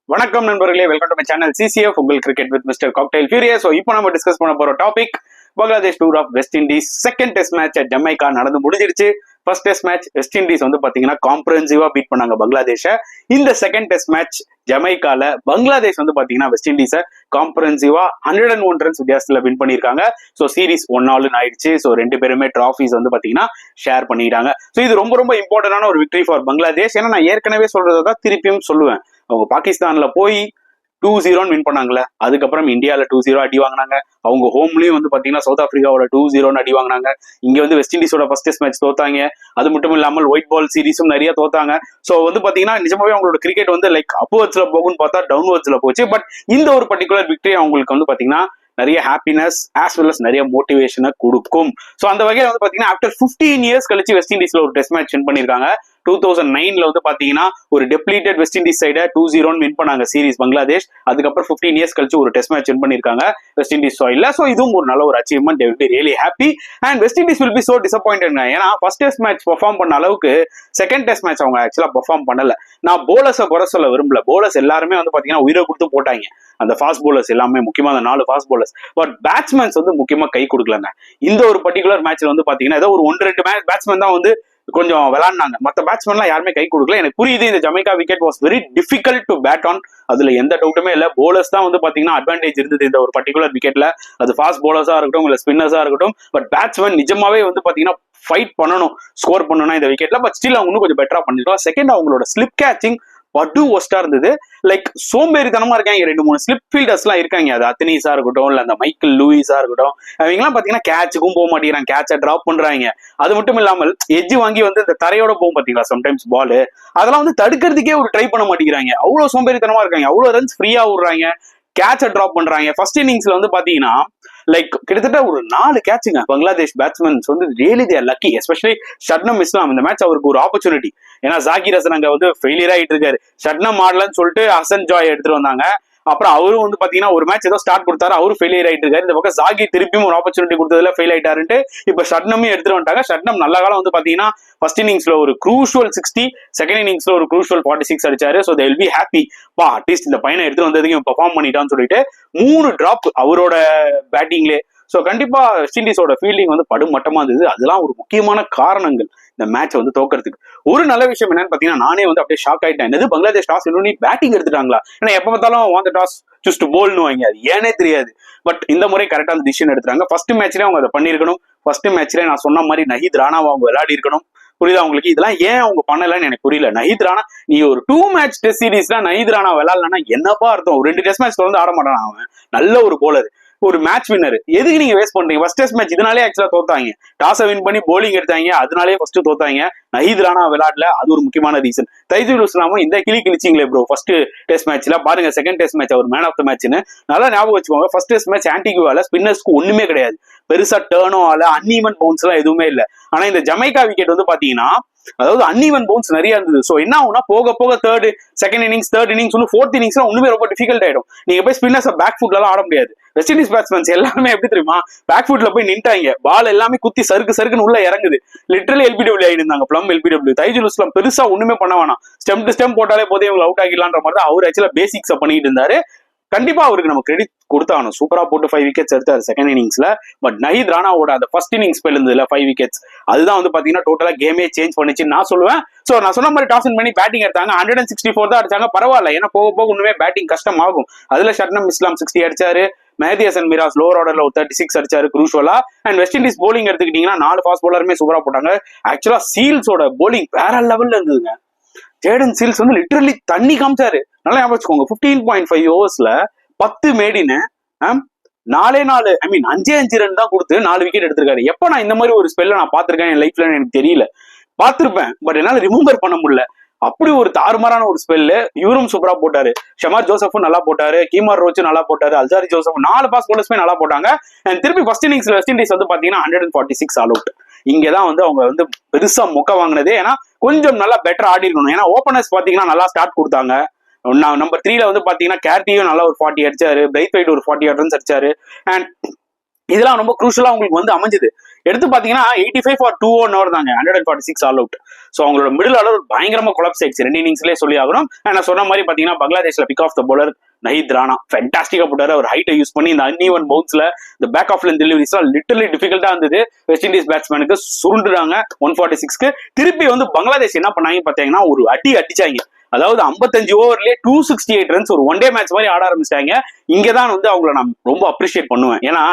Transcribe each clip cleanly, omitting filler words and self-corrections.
வணக்கம் நண்பர்களே, welcome to my channel CCF உங்கள் cricket with mister cocktail furious. So இப்போ நம்ம டிஸ்கஸ் பண்ண போற topic Bangladesh tour of West Indies. Second test match Jamaica நடந்து முடிஞ்சிருச்சு. First test match West Indies வந்து பாத்தீங்கன்னா காம்ப்ரஹென்சிவா பீட் பண்ணாங்க பங்களாதேஷ. இந்த செகண்ட் டெஸ்ட் மேட்ச் ஜமைக்கால பங்களாதேஷ் வந்து பாத்தீங்கன்னா வெஸ்ட் இண்டீஸை காம்ப்ரஹென்சிவா 101 ரன்ஸ் வித்தியாசத்துல வின் பண்ணிருக்காங்க. ஸோ சீரிஸ் 1-1 ஆயிடுச்சு. ஸோ ரெண்டு பேருமே ட்ராஃபிஸ் வந்து பாத்தீங்கன்னா ஷேர் பண்ணிட்டாங்க. ஸோ இது ரொம்ப ரொம்ப இம்பார்ட்டன்டான ஒரு விக்டரி ஃபார் பங்களாதேஷ். ஏன்னா நான் ஏற்கனவே சொல்றதான் திருப்பியும் சொல்லுவேன். அவங்க பாகிஸ்தான்ல போய் 2-0 வின் பண்ணாங்கல்ல, அதுக்கப்புறம் இந்தியாவில 2-0 அடி வாங்கினாங்க. அவங்க ஹோம்லயும் வந்து பாத்தீங்கன்னா சவுத் ஆப்பிரிக்காவோட 2-0 அடி வாங்கினாங்க. இங்க வந்து வெஸ்ட் இண்டீஸோட ஃபர்ஸ்ட் டெஸ்ட் மேட்ச் தோத்தாங்க. அது மட்டும் இல்லாமல் ஒயிட் பால் சீரிஸும் நிறைய தோத்தாங்க. ஸோ வந்து பாத்தீங்கன்னா நிஜமாவே அவங்களோட கிரிக்கெட் வந்து லைக் அப்வர்ட்ஸ்ல போகும்னு பார்த்தா டவுன்வர்ட்ஸ்ல போச்சு. பட் இந்த ஒரு பர்டிகுலர் விக்டரி அவங்களுக்கு வந்து பாத்தீங்கன்னா நிறைய ஹாப்பினஸ் ஆஸ் வெல் அஸ் நிறைய மோட்டிவேஷனை கொடுக்கும். ஸோ அந்த வகையில் வந்து பாத்தீங்கன்னா ஆஃப்டர் 15 இயர்ஸ் கழிச்சு வெஸ்ட் இண்டீஸ்ல ஒரு டெஸ்ட் மேட்ச் வின் பண்ணிருக்காங்க. 2009 வந்து பாத்தீங்கன்னா ஒரு டெப்ளீட்டட் வெஸ்ட் இண்டீஸ் சைட 2-0 வின் பண்ணாங்க சீரிஸ் பங்களாதேஷ். அதுக்கப்புறம் 15 இயர்ஸ் கழிச்சு ஒரு டெஸ்ட் மேட்ச் வின் பண்ணிருக்காங்க வெஸ்ட் இண்டீஸ் சாயில்ல. சோ இதுவும் ஒரு நல்ல ஒரு achievement. they will be really happy and west Indies will be so disappointed. ஏன்னா ஃபர்ஸ்ட் டெஸ்ட் மேட்ச் பெர்ஃபார்ம் பண்ண அளவுக்கு செகண்ட் டெஸ்ட் மேட்ச் அவங்க ஆக்சுவலா பெர்ஃபார்ம் பண்ணல. நான் போலர்ஸை குறை சொல்ல விரும்பல. போலர்ஸ் எல்லாருமே வந்து பாத்தீங்கன்னா உயிரை கொடுத்து போட்டாங்க. அந்த ஃபாஸ்ட் போலர்ஸ் எல்லாமே, முக்கியமா அந்த 4 ஃபாஸ்ட் போலர்ஸ். பட் பேட்ஸ்மேன்ஸ் வந்து முக்கியமா கை கொடுக்கலங்க. இந்த ஒரு பர்டிகுலர் மேட்ச்ல வந்து பாத்தீங்கன்னா ஏதோ ஒரு 1-2 பேட்ஸ்மேன் தான் வந்து கொஞ்சம் விளையாடினாங்க. மற்ற பேட்ஸ்மேன்லாம் யாருமே கை கொடுக்கல. எனக்கு புரியுது, இந்த Jamaica wicket was very difficult to bat on. அதுல எந்த டவுட்டுமே இல்ல. போலர்ஸ் தான் வந்து பாத்தீங்கன்னா அட்வான்டேஜ் இருந்தது இந்த ஒரு பர்டிகுலர் விக்கெட்ல. அது ஃபாஸ்ட் போலர்ஸா இருக்கட்டும் இல்ல ஸ்பின்னர்ஸா இருக்கட்டும். பட் பேட்ஸ்மேன் நிஜமாவே வந்து பாத்தீங்கன்னா ஃபைட் பண்ணணும், ஸ்கோர் பண்ணணும் இந்த விக்கெட்ல. பட் ஸ்டில் அவங்க இன்னும் கொஞ்சம் பெட்டரா பண்ணிருக்கலாம். செகண்ட் அவங்களோட ஸ்லிப் கேச்சிங் படு ஒஸ்டா இருந்தது. லைக் சோம்பேறித்தனமா இருக்காங்க. 2-3 ஸ்லிப் ஃபீல்டர்ஸ் எல்லாம் இருக்காங்க. அது அத்தனீஸா இருக்கட்டும் இல்ல அந்த மைக்கேல் லூயிஸா இருக்கட்டும். அவங்க எல்லாம் பாத்தீங்கன்னா கேட்சுக்கும் போக மாட்டேங்கிறாங்க, கேட்சை டிராப் பண்றாங்க. அது மட்டும் இல்லாமல் எஜ்ஜு வாங்கி வந்து இந்த தரையோட போகும் பாத்தீங்களா சம்டைம்ஸ் பால், அதெல்லாம் வந்து தடுக்கிறதுக்கே ஒரு ட்ரை பண்ண மாட்டேங்கிறாங்க. அவ்வளவு சோம்பேறித்தனமா இருக்காங்க. அவ்வளவு ரன்ஸ் ஃப்ரீயா விடுறாங்க, கேட்சை டிராப் பண்றாங்க. ஃபர்ஸ்ட் இன்னிங்ஸ்ல வந்து பாத்தீங்கன்னா லைக் கிட்டத்தட்ட ஒரு 4 கேட்சுங்க பங்களாதேஷ் பேட்ஸ்மேன்ஸ் வந்து really they are lucky. Especially Shadman Islam இந்த மேட்ச் அவருக்கு ஒரு ஆப்பர்ச்சுனிட்டி. ஏன்னா ஜாகிர் ஹசன் அங்க வந்து ஃபெயிலியர் ஆயிட்டு இருக்காரு. ஷட்னம் ஆடலன்னு சொல்லிட்டு ஹசன் ஜாய் எடுத்துட்டு வந்தாங்க. அப்புறம் அவரும் வந்து பாத்தீங்கன்னா ஒரு மேட்ச் ஏதோ ஸ்டார்ட் கொடுத்தாரு, அவரும் ஃபெயிலியர் ஆயிட்டு இருக்காரு. இந்த பக்கம் ஜாகிர் திருப்பியும் ஒரு ஆப்பர்ச்சுனிட்டி கொடுத்ததுல ஃபெயில் ஆயிட்டாருன்ட்டு இப்ப ஷட்னமே எடுத்துட்டு வந்துட்டாங்க. ஷட்னம் நல்ல காலம் வந்து பாத்தீங்கன்னா ஃபர்ஸ்ட் இன்னிங்ஸ்ல ஒரு க்ரூஷுவல் 60, செகண்ட் இன்னிங்ஸ்ல ஒரு க்ரூஷுவல் 46 அடிச்சாரு. So they will be happy. பா அட்லீஸ்ட் இந்த பையனை எடுத்துட்டு வந்ததுக்கு பெர்ஃபார்ம் பண்ணிட்டான்னு சொல்லிட்டு 3 டிராப் அவரோட பேட்டிங்லே. ஸோ கண்டிப்பா வெஸ்ட் இண்டீஸோட ஃபீல்டிங் வந்து படுமட்டமா இருந்தது. அதெல்லாம் ஒரு முக்கியமான காரணங்கள் இந்த மேட்ச் வந்து தோக்கிறதுக்கு. ஒரு நல்ல விஷயம் என்னன்னு பாத்தீங்கன்னா நானே வந்து அப்படியே ஷாக் ஆயிட்டேன். என்னது பங்களாதேஷ் டாஸ் இன்னொன்னு பேட்டிங் எடுத்துட்டாங்களா? ஏன்னா எப்ப பார்த்தாலும் வாங்க டாஸ் சூஸ் டு போல்னு வாங்க, அது ஏனே தெரியாது. பட் இந்த முறை கரெக்டான டிசிஷன் எடுத்துறாங்க. ஃபர்ஸ்ட் மேட்ச்லேயே அவங்க அதை பண்ணிருக்கணும். ஃபர்ஸ்ட் மேட்ச்லேயே நான் சொன்ன மாதிரி நஹீத் ராணாவை அவங்க விளையாடி இருக்கணும். புரியுதா உங்களுக்கு? இதெல்லாம் ஏன் அவங்க பண்ணலன்னு எனக்கு புரியல. நஹீத் ராணா, நீ ஒரு 2 மேட்ச் டெஸ்ட் சீரீஸ்ல நஹீத் ராணா விளையாடலன்னா என்னப்பா அர்த்தம்? ஒரு 2 டெஸ்ட் மேட்ச் வந்து ஆட மாட்டான் அவன். நல்ல ஒரு போலர், ஒரு மேட்ச் வின்னர். எதுக்கு நீங்க வேஸ்ட் பண்றீங்க? ஃபர்ஸ்ட் டெஸ்ட் மேட்ச் இதனாலே ஆக்சுவலா தோத்தாங்க. டாஸை வின் பண்ணி போலிங் எடுத்தாங்க, அதனாலே ஃபர்ஸ்ட் தோத்தாங்க. நஹீத் ராணா விளையாடல, அது ஒரு முக்கியமான ரீசன். தைஜுல் இஸ்லாமும் இந்த கிழிச்சிங்களே ப்ரோ ஃபர்ஸ்ட் டெஸ்ட் மேட்ச்ல. பாருங்க செகண்ட் டெஸ்ட் மேட்ச் அவர் மேன் ஆஃப் த மேட்ச்னு நல்லா ஞாபகம் வச்சுக்கோங்க. ஃபர்ஸ்ட் டெஸ்ட் மேட்ச் ஆன்டிகுவால ஸ்பின்னர்ஸ்க்கு ஒண்ணுமே கிடையாது. பெருசா டேர்னோ ஆல அன்ஈவன் பவுன்ஸ் எல்லாம் எதுவுமே இல்லை. ஆனா இந்த ஜமைக்கா விக்கெட் வந்து பாத்தீங்கன்னா அதாவது அன்ஈவன் பவுன்ஸ் நிறைய இருந்தது. சோ என்ன ஆகும்னா போக போக second innings third innings fourth innings ஒண்ணுமே ரொம்ப டிஃபிகல்ட் ஆயிடும். நீங்க போய் ஸ்பின்னர்ஸ் பேக் ஃபுட்ல எல்லாம் ஆட முடியாது. வெஸ்ட் இண்டீஸ் பேட்ஸ்மேன்ஸ் எல்லாமே எப்படி தெரியுமா, பேக் ஃபுட்ல போய் நின்ட்டாங்க. பால் எல்லாமே குத்தி சறுக்குன்னு உள்ள இறங்குது. லிட்டரலி எல்பிடபிள்யூ ஆயிருந்தாங்க, பிளம் எல்பிடபிள்யூ. தைஜுல் இஸ்லாம் பெருசா ஒண்ணுமே பண்ண வேணாம், ஸ்டெம் டு ஸ்டெம் போட்டாலே போதே இவங்க அவுட் ஆகிடலான்ற மாதிரி தான் அவர் ஆக்சுவலா பேசிக்ஸை பண்ணிட்டு இருந்தாரு. கண்டிப்பா அவருக்கு நம்ம கிரெடிட் கொடுத்தாகணும். சூப்பரா போட்டு 5 விக்கெட்ஸ் எடுத்தாரு செகண்ட் இன்னிங்ஸ்ல. பட் நஹீத் ராணாவோட அந்த ஃபர்ஸ்ட் இன்னிங்ஸ் ஸ்பெல் இருந்ததுல 5 விக்கெட்ஸ், அதுதான் வந்து பாத்தீங்கன்னா டோட்டலா கேமே சேஞ்ச் பண்ணிச்சு நான் சொல்லுவேன். சோ நான் சொன்ன மாதிரி டாஸ் வின் பண்ணி பேட்டிங் எடுத்தாங்க. 164 தான் அடிச்சாங்க, பரவாயில்ல. ஏன்னா போக போக ஒண்ணுமே பேட்டிங் கஷ்டம் ஆகும். அதுல ஷட்னம் இஸ்லாம் 60 அடிச்சாரு. மெஹதி ஹசன் மிராஸ் லோவர் ஆர்டர்ல ஒரு 36 அடிச்சாரு குரூஷுவலா. அண்ட் வெஸ்ட் இண்டீஸ் போலிங் எடுத்துக்கிட்டீங்கன்னா 4 ஃபாஸ்ட் போலருமே சூப்பரா போட்டாங்க. ஆக்சுவலா சீல்ஸோட போலிங் வேற லெவல்ல இருந்ததுங்க. ஜேடன் சீல்ஸ் வந்து லிட்டரலி தண்ணி காமிச்சாரு. நல்லா ஞாபகம் வச்சுக்கோங்க. 15.5 ஓவர்ஸ்ல 10 மேடின்னு 4 ஐ மீன் 5 ரன் தான் கொடுத்து 4 விக்கெட் எடுத்திருக்காரு. எப்ப நான் இந்த மாதிரி ஒரு ஸ்பெல்ல நான் பாத்திருக்கேன் என் லைஃப்ல எனக்கு தெரியல. பார்த்திருப்பேன், பட் என்னால ரிமெம்பர் பண்ண முடியல. அப்படி ஒரு தாறுமாறான ஒரு ஸ்பெல்லு. இவரும் சூப்பரா போட்டாரு, ஷமார் ஜோசப்பும் நல்லா போட்டாரு, கீமார் ரோச்சும் நல்லா போட்டாரு, அல்சாரி ஜோசப் 4 பாஸ் போலர்ஸ்மே நல்லா போட்டாங்க. அண்ட் திருப்பி ஃபர்ஸ்ட் இன்னிங்ஸ்ல வெஸ்ட் இண்டீஸ் வந்து பாத்தீங்கன்னா 146 ஆல் அவுட். இங்கதான் வந்து அவங்க வந்து பெருசா மொக்க வாங்கினதே. ஏன்னா கொஞ்சம் நல்லா பெட்டர் ஆடி இருக்கணும். ஏன்னா ஓபனர்ஸ் பாத்தீங்கன்னா நல்லா ஸ்டார்ட் கொடுத்தாங்க. நம்பர் 3ல வந்து பாத்தீங்கன்னா கேர்டியும் நல்லா ஒரு 40 அடிச்சாரு, பிரைத்வைட் ஒரு 40 ரன்ஸ் அடிச்சாரு. அண்ட் இதெல்லாம் ரொம்ப குரூஷலா உங்களுக்கு வந்து அமைஞ்சது. எடுத்து பாத்தீங்கன்னா 85 for 2 தாங்க, 146 ஆல் அவுட். ஸோ அவங்களோட மிடில் ஆர்டர் பயங்கரமா கொலாப்ஸ் ஆயிடுச்சு 2 இன்னிங்ஸ்லேயே சொல்லி ஆகணும். நான் சொன்ன மாதிரி பாத்தீங்கன்னா பங்களாதேஷ்ல pick of the bowler Nahid Rana ஃபேண்டாஸ்டிக்கா போட்டாரு. அவர் ஹைட்டை யூஸ் பண்ணி இந்த அன்இவன் பவுன்ஸ்ல இந்த பேக் ஆஃப் லென்த் டெலிவரிஸ்லாம் லிட்டரலி டிஃபிகல்ட்டா இருந்தது. வெஸ்ட் இண்டீஸ் பேட்ஸ்மேனுக்கு சுருண்டுறாங்க 146க்கு. திருப்பி வந்து பங்களாதேஷ் என்ன பண்ணாங்க பாத்தீங்கன்னா ஒரு அடிச்சாங்க. அதாவது 55 ஓவர்லயே 268 ரன்ஸ், ஒரு ஒன் டே மேட்ச் மாதிரி ஆட ஆரம்பிச்சிட்டாங்க. இங்கதான் வந்து அவங்கள நான் ரொம்ப அப்ரிஷியேட் பண்ணுவேன். ஏன்னா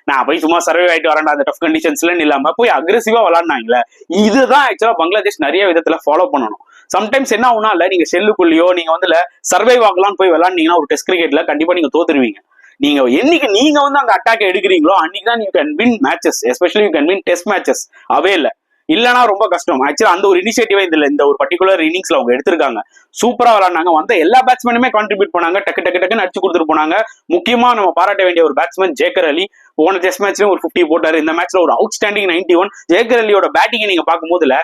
நான் போய் சும்மா சர்வே ஆயிட்டு வரேன் அந்த டஃப் கண்டிஷன்ஸ்ல இல்லாம போய் அக்ரெசிவா விளாட்னாங்களே, இதுதான் ஆக்சுவலா பங்களாதேஷ் நிறைய விதத்துல ஃபாலோ பண்ணணும். சம்டைம்ஸ் என்ன ஆகுனா இல்ல, நீங்க செல்லுக்குள்ளேயோ நீங்க வந்து சர்வைவ் ஆகலாம் போய் விளாண்டீங்கன்னா ஒரு டெஸ்ட் கிரிக்கெட்ல கண்டிப்பா நீங்க தோத்துருவீங்க. நீங்க என்னைக்கு நீங்க வந்து அந்த அட்டாக் எடுக்கிறீங்களோ அன்னைக்கு தான் you can win matches, especially you can win test matches. Away இல்ல இல்லனா ரொம்ப கஷ்டம். ஆக்சுவலா அந்த ஒரு இனிஷியேட்டிவ் இந்த ஒரு பர்டிகுலர் இன்னிங்ஸ்ல அவங்க எடுத்திருக்காங்க. சூப்பரா விளையாடுனாங்க. வந்த எல்லா பேட்ஸ்மேனுமே கான்ட்ரிபியூட் பண்ணாங்க, டக்குன்னு அடிச்சு கொடுத்துட்டு போனாங்க. முக்கியமா நம்ம பாராட்ட வேண்டிய ஒரு பேட்ஸ்மேன் ஜேக்கர் அலி. போன டெஸ்ட் மேட்ச்லயும் ஒரு 50 போட்டாரு. இந்த மேட்ச்ல ஒரு அவுட்ஸ்டாண்டிங் 91. ஜேக்கர் அலியோட பேட்டிங் நீங்க பார்க்கும்போதுல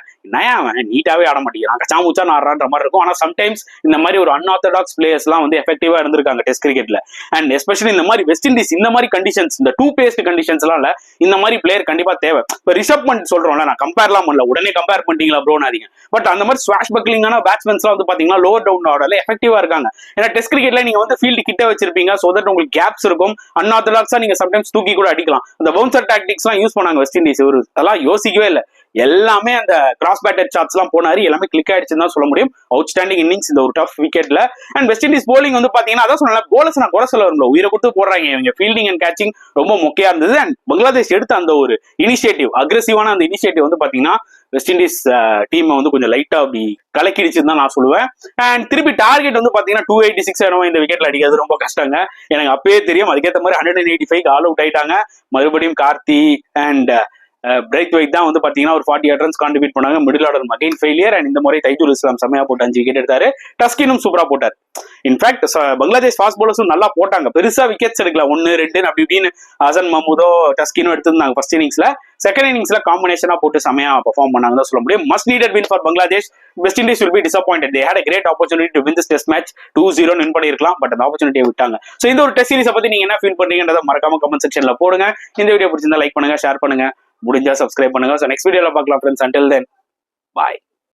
நீட்டாவே ஆட மாட்டேங்கிறான், கச்சாமுச்சான்னு ஆடுறான்ற மாதிரி இருக்கும். ஆனா சம்டைம்ஸ் இந்த மாதிரி ஒரு அன்ஆர்த்தடாக்ஸ் பிளேயர்ஸ் எல்லாம் வந்து எஃபெக்டிவா இருந்திருக்காங்க டெஸ்ட் கிரிக்கெட்ல. அண்ட் எஸ்பெஷலி இந்த மாதிரி வெஸ்ட் இண்டீஸ் இந்த மாதிரி கண்டிஷன்ஸ், இந்த டூ பேஸ்ட் கண்டிஷன்ஸ் எல்லாம் இல்ல, இந்த மாதிரி பிளேயர் கண்டிப்பா தேவை. இப்ப ரிஷப் பண்ட் சொல்றோம்ல, நான் கம்பேர்லாம் பண்ணல, உடனே கம்பேர் பண்ணிட்டீங்களா ப்ரோனாதீங்க. பட் அந்த மாதிரி ஸ்வாஷ் பக்லிங்கான பேட்ஸ்மேன்ஸ் எல்லாம் வந்து பாத்தீங்கன்னா லோவர் டவுன் ஆர்டர்ல எஃபெக்டிவா இருக்காங்க. ஏன்னா டெஸ்ட் கிரிக்கெட்ல நீங்க வந்து ஃபீல்டு கிட்ட வச்சிருப்பீங்க, சோ தட் உங்களுக்கு கேப்ஸ் இருக்கும். அன்ஆர்த்தடாக்ஸா நீங்க சம்டைம்ஸ் தூக்கி கூட அடிக்கலாம். அந்த பவுன்சர் டாக்டிக்ஸ் எல்லாம் யூஸ் பண்ணாங்க வெஸ்ட் இண்டீஸ். அதெல்லாம் யோசிக்கவே இல்லை. எல்லாமே அந்த கிராஸ் பேட்டட் ஷாட்ஸ் எல்லாம் போனாரு, எல்லாமே கிளிக் ஆயிடுச்சுன்னு தான் சொல்ல முடியும். அவுட்ஸ்டாண்டிங் இன்னிங்ஸ் இந்த ஒரு டஃப் விக்கெட்ல. அண்ட் வெஸ்ட் இண்டீஸ் போலிங் வந்து பாத்தீங்கன்னா அதான் சொன்னால, போலர்ஸ் நான் குறை சொல்ல வரும்ல, உயிரை கொடுத்து போடுறாங்க. இவங்க ஃபீல்டிங் அண்ட் கேச்சிங் ரொம்ப முக்கியம் இருந்தது. அண்ட் பங்களாதேஷ் எடுத்த அந்த ஒரு இனிஷியேட்டிவ், அக்ரெசிவான அந்த இனிஷியேட்டிவ் வந்து பாத்தீங்கன்னா வெஸ்ட் இண்டீஸ் டீம் வந்து கொஞ்சம் லைட்டா அப்படி கலக்கிடுச்சுன்னு தான் நான் சொல்லுவேன். அண்ட் திருப்பி டார்கெட் வந்து பாத்தீங்கன்னா 286 இந்த விக்கெட்ல அடிக்கிறது ரொம்ப கஷ்டங்க. எனக்கு அப்பயே தெரியும். அதுக்கேற்ற மாதிரி 185 ஆல் அவுட் ஆயிட்டாங்க. மறுபடியும் கார்த்தி அண்ட் பிரைத் வைட் தான் வந்து பாத்தீங்கன்னா ஒரு 48 ரன்ஸ் கான்ட்ரிபியூட் பண்ணாங்க. Middle order again failure. And இந்த முறை தைஜுல் இஸ்லாம் செமையா போட்டு 5 விக்கெட் எடுத்தாரு. டஸ்கினும் சூப்பரா போட்டார். இன்ஃபேக்ட் பங்களாதேஷ் ஃபாஸ்ட் பவுலர்ஸும் நல்லா போட்டாங்க, பெருசா விக்கெட்ஸ் எடுக்கல, 1 2 அப்படி இப்படின்னு ஹசன் மஹமூதோ டஸ்கினும் எடுத்திருந்தாங்க ஃபர்ஸ்ட் இன்னிங்ஸ்ல. செகண்ட் இன்னிங்ஸ்ல காம்பினேஷனா போட்டு செமையா பெர்ஃபார்ம் பண்ணாங்க தான் சொல்ல முடியும். Must needed win for Bangladesh. West Indies will be disappointed. They had a great opportunity to win this test match. 2-0 win பண்ணிருக்கலாம், பட் அந்த ஆப்பர்ச்சுனிட்டியை விட்டாங்க. சோ இந்த ஒரு டெஸ்ட் சீரிஸ் பத்தி நீங்க என்ன ஃபீல் பண்றீங்கன்றத மறக்காம கமெண்ட் செக்ஷன்ல போடுங்க. இந்த வீடியோ பிடிச்சிருந்தா லைக் பண்ணுங்க, ஷேர் பண்ணுங்க, முடிஞ்சா சப்ஸ்கிரைப் பண்ணுங்க. சோ நெக்ஸ்ட் வீடியோல பார்க்கலாம் ஃப்ரெண்ட்ஸ். until then bye.